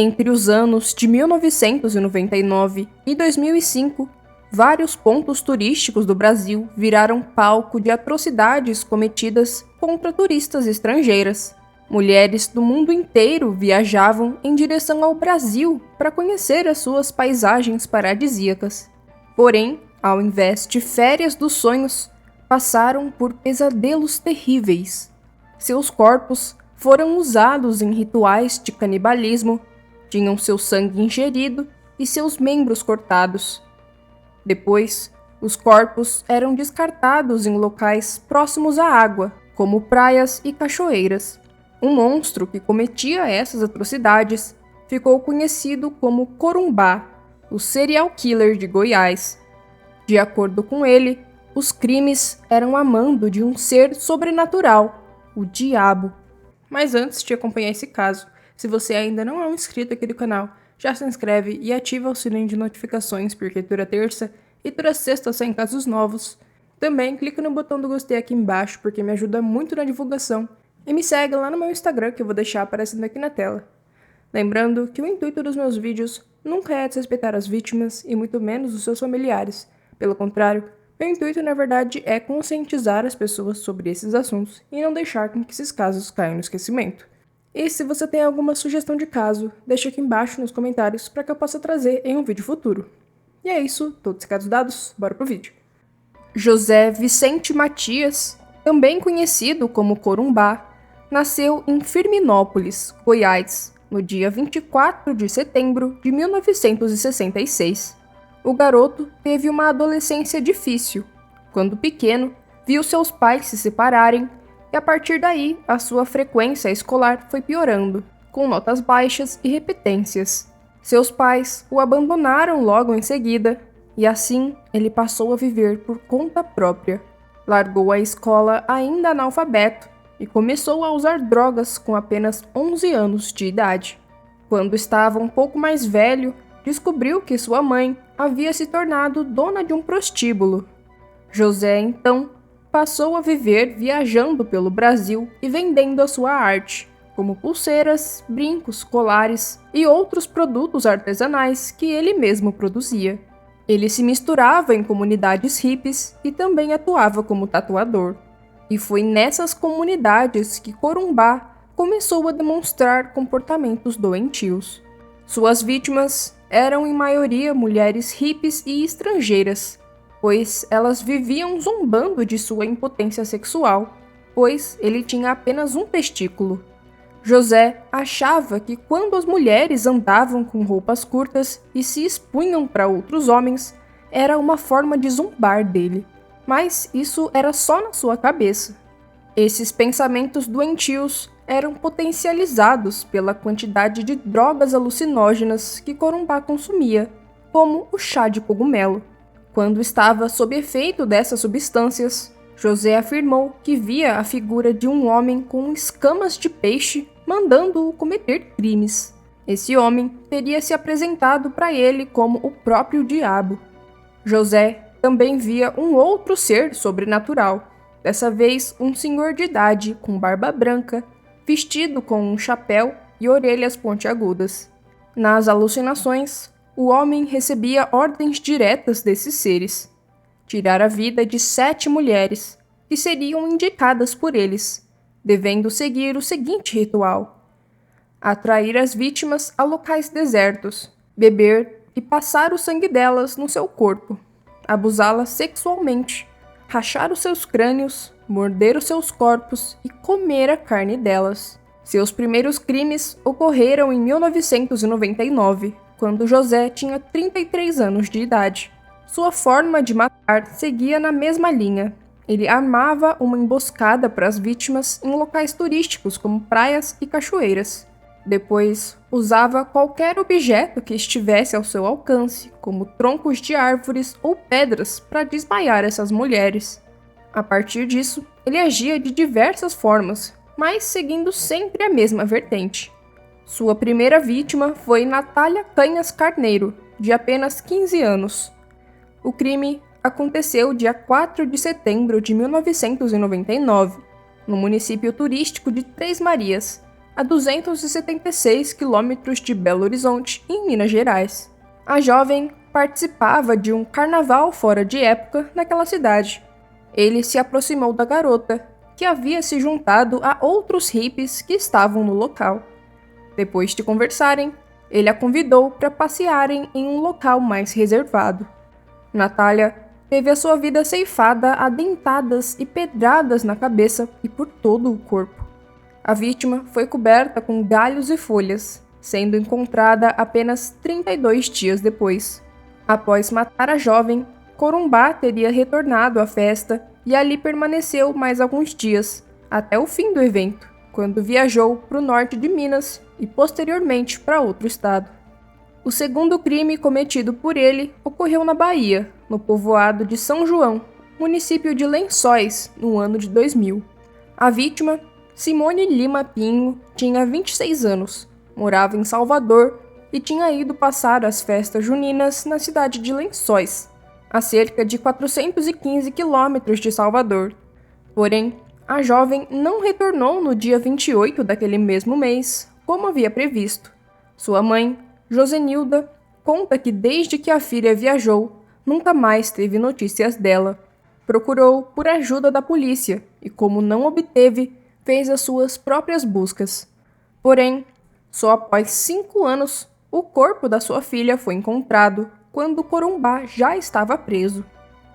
Entre os anos de 1999 e 2005, vários pontos turísticos do Brasil viraram palco de atrocidades cometidas contra turistas estrangeiras. Mulheres do mundo inteiro viajavam em direção ao Brasil para conhecer as suas paisagens paradisíacas. Porém, ao invés de férias dos sonhos, passaram por pesadelos terríveis. Seus corpos foram usados em rituais de canibalismo, tinham seu sangue ingerido e seus membros cortados. Depois, os corpos eram descartados em locais próximos à água, como praias e cachoeiras. Um monstro que cometia essas atrocidades ficou conhecido como Corumbá, o serial killer de Goiás. De acordo com ele, os crimes eram a mando de um ser sobrenatural, o diabo. Mas antes de acompanhar esse caso, se você ainda não é um inscrito aqui do canal, já se inscreve e ativa o sininho de notificações, porque toda terça e toda sexta saem casos novos. Também clica no botão do gostei aqui embaixo, porque me ajuda muito na divulgação. E me segue lá no meu Instagram, que eu vou deixar aparecendo aqui na tela. Lembrando que o intuito dos meus vídeos nunca é desrespeitar as vítimas e muito menos os seus familiares. Pelo contrário, meu intuito na verdade é conscientizar as pessoas sobre esses assuntos e não deixar com que esses casos caiam no esquecimento. E se você tem alguma sugestão de caso, deixa aqui embaixo nos comentários para que eu possa trazer em um vídeo futuro. E é isso, todos os recados dados, bora pro vídeo. José Vicente Matias, também conhecido como Corumbá, nasceu em Firminópolis, Goiás, no dia 24 de setembro de 1966. O garoto teve uma adolescência difícil. Quando pequeno, viu seus pais se separarem e a partir daí a sua frequência escolar foi piorando, com notas baixas e repetências. Seus pais o abandonaram logo em seguida e assim ele passou a viver por conta própria. Largou a escola ainda analfabeto e começou a usar drogas com apenas 11 anos de idade. Quando estava um pouco mais velho, descobriu que sua mãe havia se tornado dona de um prostíbulo. José, então, passou a viver viajando pelo Brasil e vendendo a sua arte, como pulseiras, brincos, colares e outros produtos artesanais que ele mesmo produzia. Ele se misturava em comunidades hippies e também atuava como tatuador. E foi nessas comunidades que Corumbá começou a demonstrar comportamentos doentios. Suas vítimas eram em maioria mulheres hippies e estrangeiras, pois elas viviam zombando de sua impotência sexual, pois ele tinha apenas um testículo. José achava que quando as mulheres andavam com roupas curtas e se expunham para outros homens, era uma forma de zombar dele. Mas isso era só na sua cabeça. Esses pensamentos doentios eram potencializados pela quantidade de drogas alucinógenas que Corumbá consumia, como o chá de cogumelo. Quando estava sob efeito dessas substâncias, José afirmou que via a figura de um homem com escamas de peixe mandando-o cometer crimes. Esse homem teria se apresentado para ele como o próprio diabo. José também via um outro ser sobrenatural, dessa vez um senhor de idade com barba branca, vestido com um chapéu e orelhas pontiagudas. Nas alucinações, o homem recebia ordens diretas desses seres: tirar a vida de 7 mulheres, que seriam indicadas por eles, devendo seguir o seguinte ritual: atrair as vítimas a locais desertos, beber e passar o sangue delas no seu corpo, abusá-las sexualmente, rachar os seus crânios, morder os seus corpos e comer a carne delas. Seus primeiros crimes ocorreram em 1999, quando José tinha 33 anos de idade. Sua forma de matar seguia na mesma linha. Ele armava uma emboscada para as vítimas em locais turísticos como praias e cachoeiras. Depois, usava qualquer objeto que estivesse ao seu alcance, como troncos de árvores ou pedras, para desmaiar essas mulheres. A partir disso, ele agia de diversas formas, mas seguindo sempre a mesma vertente. Sua primeira vítima foi Natália Canhas Carneiro, de apenas 15 anos. O crime aconteceu dia 4 de setembro de 1999, no município turístico de Três Marias, a 276 quilômetros de Belo Horizonte, em Minas Gerais. A jovem participava de um carnaval fora de época naquela cidade. Ele se aproximou da garota, que havia se juntado a outros hippies que estavam no local. Depois de conversarem, ele a convidou para passearem em um local mais reservado. Natália teve a sua vida ceifada a dentadas e pedradas na cabeça e por todo o corpo. A vítima foi coberta com galhos e folhas, sendo encontrada apenas 32 dias depois. Após matar a jovem, Corumbá teria retornado à festa e ali permaneceu mais alguns dias, até o fim do evento, quando viajou para o norte de Minas e posteriormente para outro estado. O segundo crime cometido por ele ocorreu na Bahia, no povoado de São João, município de Lençóis, no ano de 2000. A vítima, Simone Lima Pinho, tinha 26 anos, morava em Salvador e tinha ido passar as festas juninas na cidade de Lençóis, a cerca de 415 quilômetros de Salvador. Porém, a jovem não retornou no dia 28 daquele mesmo mês, como havia previsto. Sua mãe, Josenilda, conta que desde que a filha viajou, nunca mais teve notícias dela. Procurou por ajuda da polícia e, como não obteve, fez as suas próprias buscas. Porém, só após 5 anos, o corpo da sua filha foi encontrado quando Corumbá já estava preso.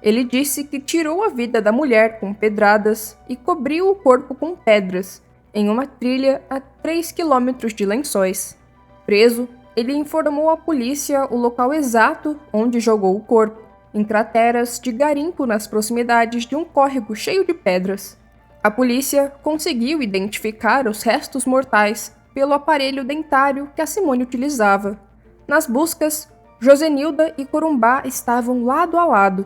Ele disse que tirou a vida da mulher com pedradas e cobriu o corpo com pedras, em uma trilha a 3 quilômetros de Lençóis. Preso, ele informou à polícia o local exato onde jogou o corpo, em crateras de garimpo nas proximidades de um córrego cheio de pedras. A polícia conseguiu identificar os restos mortais pelo aparelho dentário que a Simone utilizava. Nas buscas, Josenilda e Corumbá estavam lado a lado.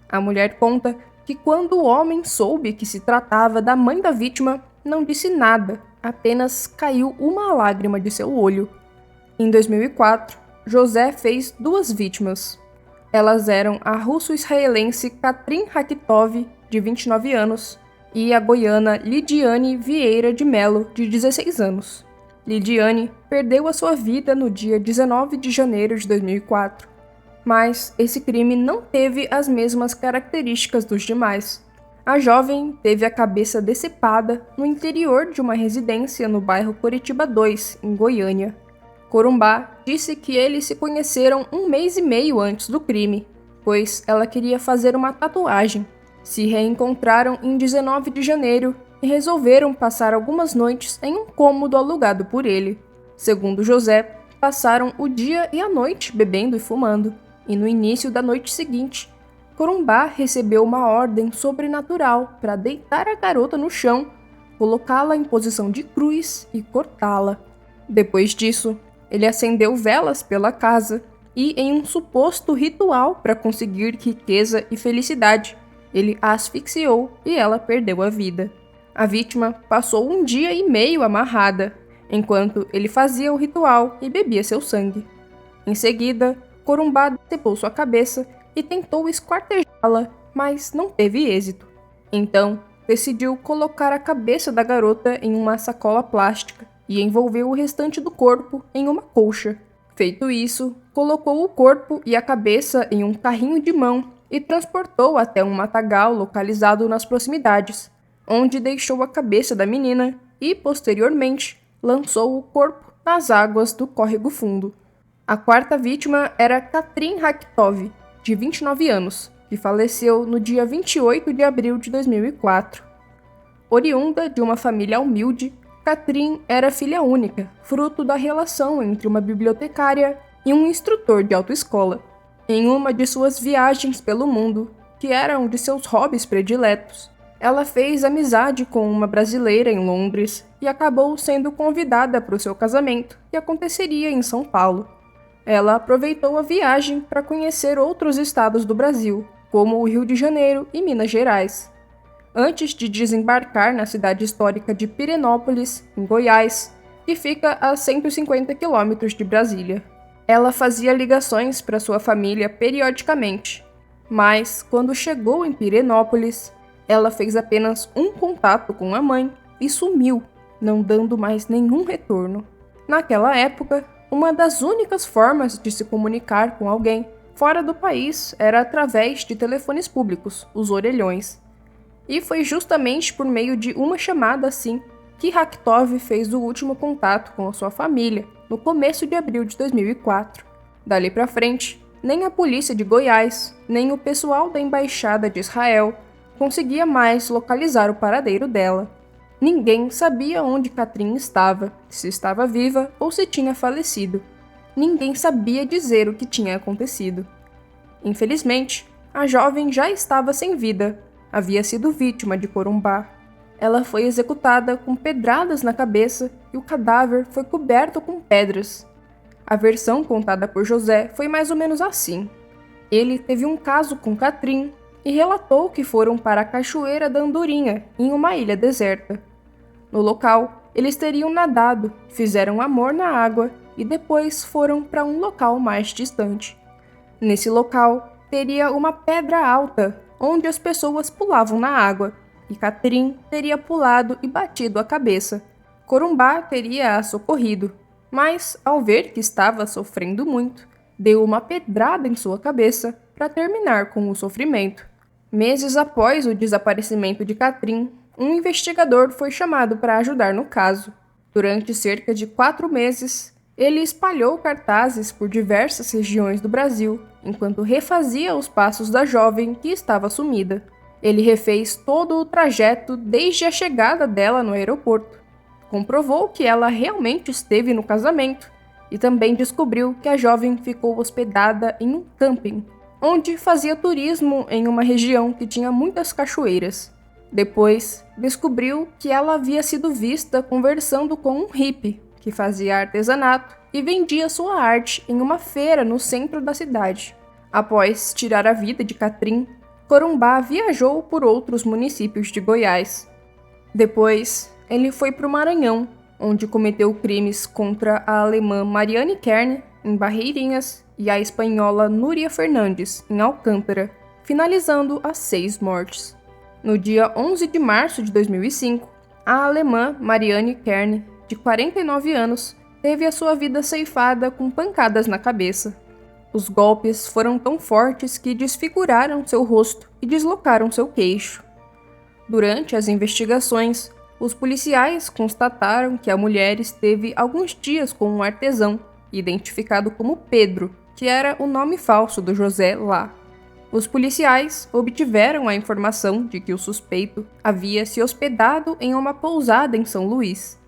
A mulher conta que quando o homem soube que se tratava da mãe da vítima, não disse nada, apenas caiu uma lágrima de seu olho. Em 2004, José fez 2 vítimas. Elas eram a russo-israelense Katrin Rakitov, de 29 anos, e a goiana Lidiane Vieira de Melo, de 16 anos. Lidiane perdeu a sua vida no dia 19 de janeiro de 2004, mas esse crime não teve as mesmas características dos demais. A jovem teve a cabeça decepada no interior de uma residência no bairro Curitiba 2, em Goiânia. Corumbá disse que eles se conheceram 1 mês e meio antes do crime, pois ela queria fazer uma tatuagem. Se reencontraram em 19 de janeiro e resolveram passar algumas noites em um cômodo alugado por ele. Segundo José, passaram o dia e a noite bebendo e fumando, e no início da noite seguinte, Corumbá recebeu uma ordem sobrenatural para deitar a garota no chão, colocá-la em posição de cruz e cortá-la. Depois disso, ele acendeu velas pela casa e, em um suposto ritual para conseguir riqueza e felicidade, ele a asfixiou e ela perdeu a vida. A vítima passou 1 dia e meio amarrada, enquanto ele fazia o ritual e bebia seu sangue. Em seguida, Corumbá decepou sua cabeça e tentou esquartejá-la, mas não teve êxito. Então, decidiu colocar a cabeça da garota em uma sacola plástica e envolveu o restante do corpo em uma colcha. Feito isso, colocou o corpo e a cabeça em um carrinho de mão e transportou até um matagal localizado nas proximidades, onde deixou a cabeça da menina e, posteriormente, lançou o corpo nas águas do córrego fundo. A 4ª vítima era Katrin Rakitov, de 29 anos, que faleceu no dia 28 de abril de 2004. Oriunda de uma família humilde, Katrin era filha única, fruto da relação entre uma bibliotecária e um instrutor de autoescola. Em uma de suas viagens pelo mundo, que era um de seus hobbies prediletos, ela fez amizade com uma brasileira em Londres e acabou sendo convidada para o seu casamento, que aconteceria em São Paulo. Ela aproveitou a viagem para conhecer outros estados do Brasil, como o Rio de Janeiro e Minas Gerais. Antes de desembarcar na cidade histórica de Pirenópolis, em Goiás, que fica a 150 quilômetros de Brasília. Ela fazia ligações para sua família periodicamente, mas quando chegou em Pirenópolis, ela fez apenas um contato com a mãe e sumiu. não dando mais nenhum retorno. Naquela época, uma das únicas formas de se comunicar com alguém fora do país era através de telefones públicos, os orelhões. E foi justamente por meio de uma chamada assim que Rakhitov fez o último contato com a sua família no começo de abril de 2004. Dali para frente, nem a polícia de Goiás, nem o pessoal da embaixada de Israel conseguia mais localizar o paradeiro dela. Ninguém sabia onde Katrin estava, se estava viva ou se tinha falecido. Ninguém sabia dizer o que tinha acontecido. Infelizmente, a jovem já estava sem vida. Havia sido vítima de Corumbá. Ela foi executada com pedradas na cabeça e o cadáver foi coberto com pedras. A versão contada por José foi mais ou menos assim. Ele teve um caso com Katrin e relatou que foram para a Cachoeira da Andorinha, em uma ilha deserta. No local, eles teriam nadado, fizeram amor na água e depois foram para um local mais distante. Nesse local, teria uma pedra alta, onde as pessoas pulavam na água, e Katrin teria pulado e batido a cabeça. Corumbá teria a socorrido, mas, ao ver que estava sofrendo muito, deu uma pedrada em sua cabeça para terminar com o sofrimento. Meses após o desaparecimento de Katrin, um investigador foi chamado para ajudar no caso. Durante cerca de 4 meses, ele espalhou cartazes por diversas regiões do Brasil, enquanto refazia os passos da jovem que estava sumida. Ele refez todo o trajeto desde a chegada dela no aeroporto. Comprovou que ela realmente esteve no casamento e também descobriu que a jovem ficou hospedada em um camping, onde fazia turismo em uma região que tinha muitas cachoeiras. Depois, descobriu que ela havia sido vista conversando com um hippie que fazia artesanato e vendia sua arte em uma feira no centro da cidade. Após tirar a vida de Katrin, Corumbá viajou por outros municípios de Goiás. Depois, ele foi para o Maranhão, onde cometeu crimes contra a alemã Mariane Kern, em Barreirinhas, e a espanhola Núria Fernandes, em Alcântara, finalizando as 6 mortes. No dia 11 de março de 2005, a alemã Mariane Kern, de 49 anos, teve a sua vida ceifada com pancadas na cabeça. Os golpes foram tão fortes que desfiguraram seu rosto e deslocaram seu queixo. Durante as investigações, os policiais constataram que a mulher esteve alguns dias com um artesão, identificado como Pedro, que era o nome falso do José lá. Os policiais obtiveram a informação de que o suspeito havia se hospedado em uma pousada em São Luís.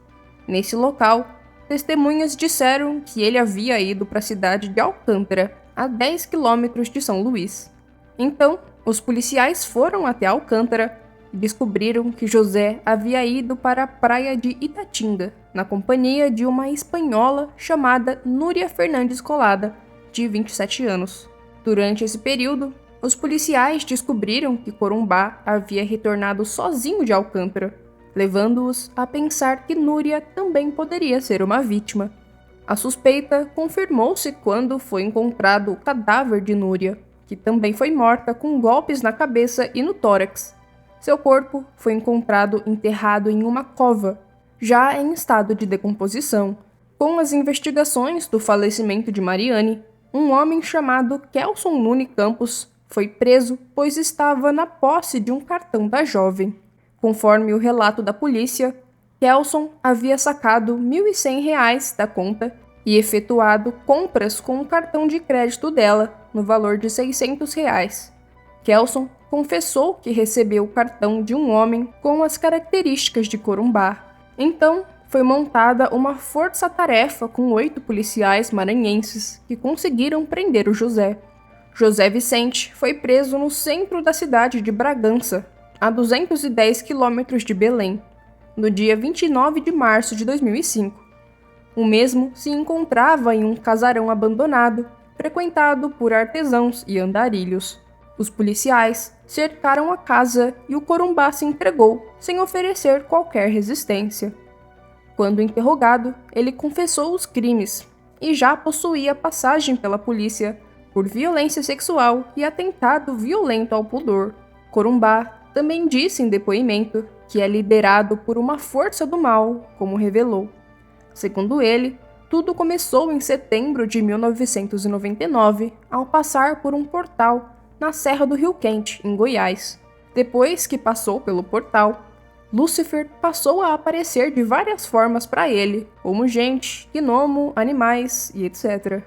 Nesse local, testemunhas disseram que ele havia ido para a cidade de Alcântara, a 10 quilômetros de São Luís. Então, os policiais foram até Alcântara e descobriram que José havia ido para a praia de Itatinga, na companhia de uma espanhola chamada Núria Fernandes Colada, de 27 anos. Durante esse período, os policiais descobriram que Corumbá havia retornado sozinho de Alcântara, levando-os a pensar que Núria também poderia ser uma vítima. A suspeita confirmou-se quando foi encontrado o cadáver de Núria, que também foi morta com golpes na cabeça e no tórax. Seu corpo foi encontrado enterrado em uma cova, já em estado de decomposição. Com as investigações do falecimento de Mariane, um homem chamado Kelson Nune Campos foi preso pois estava na posse de um cartão da jovem. Conforme o relato da polícia, Kelson havia sacado R$ 1.100 da conta e efetuado compras com o cartão de crédito dela, no valor de R$ 600. Kelson confessou que recebeu o cartão de um homem com as características de Corumbá. Então, foi montada uma força-tarefa com 8 policiais maranhenses que conseguiram prender o José. José Vicente foi preso no centro da cidade de Bragança, a 210 quilômetros de Belém, no dia 29 de março de 2005. O mesmo se encontrava em um casarão abandonado, frequentado por artesãos e andarilhos. Os policiais cercaram a casa e o Corumbá se entregou, sem oferecer qualquer resistência. Quando interrogado, ele confessou os crimes e já possuía passagem pela polícia por violência sexual e atentado violento ao pudor. Corumbá também disse em depoimento que é liderado por uma força do mal, como revelou. Segundo ele, tudo começou em setembro de 1999, ao passar por um portal na Serra do Rio Quente, em Goiás. Depois que passou pelo portal, Lúcifer passou a aparecer de várias formas para ele, como gente, gnomo, animais e etc.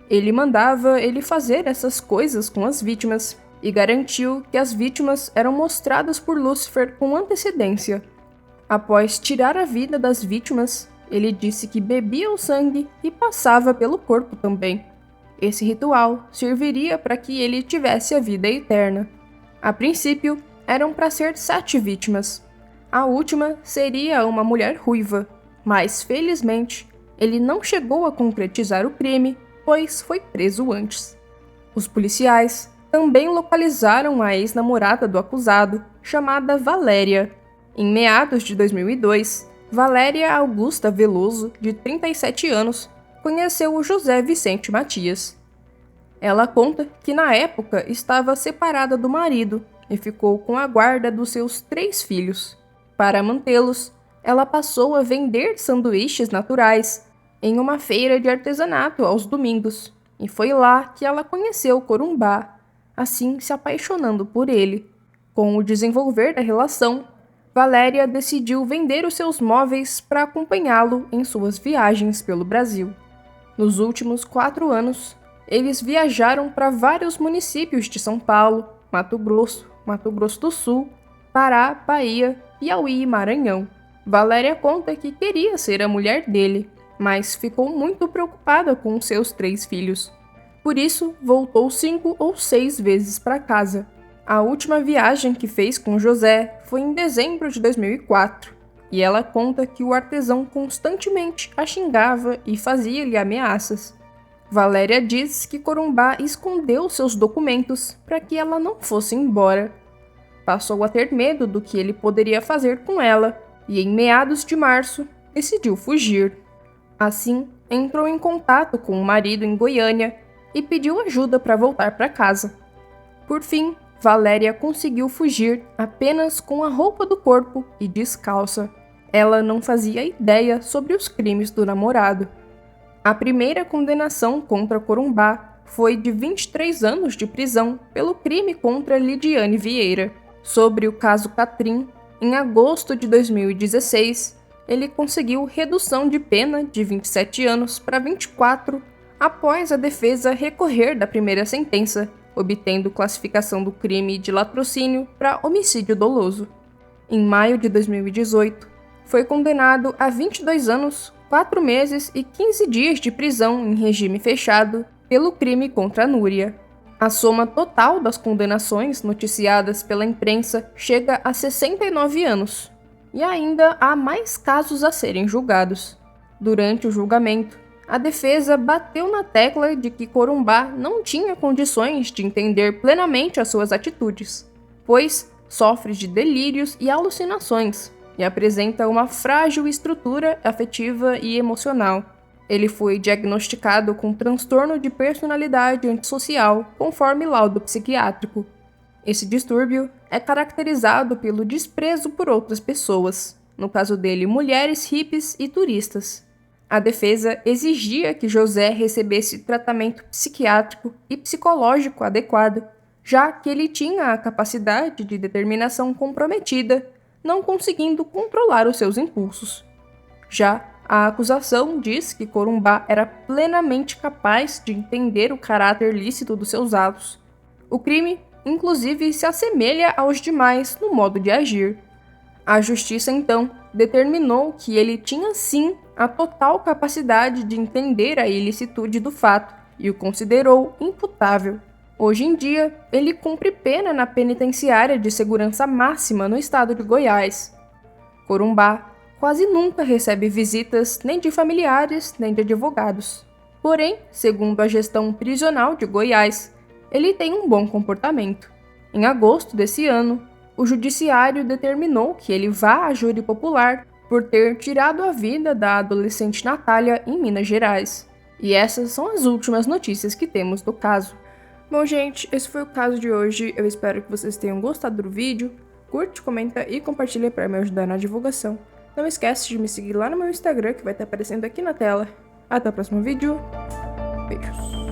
Ele mandava ele fazer essas coisas com as vítimas e garantiu que as vítimas eram mostradas por Lúcifer com antecedência. Após tirar a vida das vítimas, ele disse que bebia o sangue e passava pelo corpo também. Esse ritual serviria para que ele tivesse a vida eterna. A princípio, eram para ser 7 vítimas. A última seria uma mulher ruiva, mas felizmente, ele não chegou a concretizar o crime, pois foi preso antes. Os policiais também localizaram a ex-namorada do acusado, chamada Valéria. Em meados de 2002, Valéria Augusta Veloso, de 37 anos, conheceu o José Vicente Matias. Ela conta que na época estava separada do marido e ficou com a guarda dos seus 3 filhos. Para mantê-los, ela passou a vender sanduíches naturais em uma feira de artesanato aos domingos, e foi lá que ela conheceu Corumbá, assim se apaixonando por ele. Com o desenvolver da relação, Valéria decidiu vender os seus móveis para acompanhá-lo em suas viagens pelo Brasil. Nos últimos 4 anos, eles viajaram para vários municípios de São Paulo, Mato Grosso do Sul, Pará, Bahia, Piauí e Maranhão. Valéria conta que queria ser a mulher dele, mas ficou muito preocupada com seus 3 filhos. Por isso, voltou 5 ou 6 vezes para casa. A última viagem que fez com José foi em dezembro de 2004, e ela conta que o artesão constantemente a xingava e fazia-lhe ameaças. Valéria diz que Corumbá escondeu seus documentos para que ela não fosse embora. Passou a ter medo do que ele poderia fazer com ela, e em meados de março, decidiu fugir. Assim, entrou em contato com o marido em Goiânia e pediu ajuda para voltar para casa. Por fim, Valéria conseguiu fugir apenas com a roupa do corpo e descalça. Ela não fazia ideia sobre os crimes do namorado. A primeira condenação contra Corumbá foi de 23 anos de prisão pelo crime contra Lidiane Vieira. Sobre o caso Catrim, em agosto de 2016, ele conseguiu redução de pena de 27 anos para 24 após a defesa recorrer da primeira sentença, obtendo classificação do crime de latrocínio para homicídio doloso. Em maio de 2018, foi condenado a 22 anos, 4 meses e 15 dias de prisão em regime fechado pelo crime contra Núria. A soma total das condenações noticiadas pela imprensa chega a 69 anos, e ainda há mais casos a serem julgados. Durante o julgamento, a defesa bateu na tecla de que Corumbá não tinha condições de entender plenamente as suas atitudes, pois sofre de delírios e alucinações e apresenta uma frágil estrutura afetiva e emocional. Ele foi diagnosticado com transtorno de personalidade antissocial, conforme laudo psiquiátrico. Esse distúrbio é caracterizado pelo desprezo por outras pessoas, no caso dele, mulheres, hippies e turistas. A defesa exigia que José recebesse tratamento psiquiátrico e psicológico adequado, já que ele tinha a capacidade de determinação comprometida, não conseguindo controlar os seus impulsos. Já a acusação diz que Corumbá era plenamente capaz de entender o caráter lícito dos seus atos. O crime, inclusive, se assemelha aos demais no modo de agir. A justiça, então, determinou que ele tinha sim a total capacidade de entender a ilicitude do fato e o considerou imputável. Hoje em dia, ele cumpre pena na penitenciária de segurança máxima no estado de Goiás. Corumbá quase nunca recebe visitas nem de familiares nem de advogados. Porém, segundo a gestão prisional de Goiás, ele tem um bom comportamento. Em agosto desse ano, o judiciário determinou que ele vá à júri popular por ter tirado a vida da adolescente Natália em Minas Gerais. E essas são as últimas notícias que temos do caso. Bom, gente, esse foi o caso de hoje. Eu espero que vocês tenham gostado do vídeo. curte, comenta e compartilha para me ajudar na divulgação. Não esquece de me seguir lá no meu Instagram, que vai estar aparecendo aqui na tela. Até o próximo vídeo. Beijos.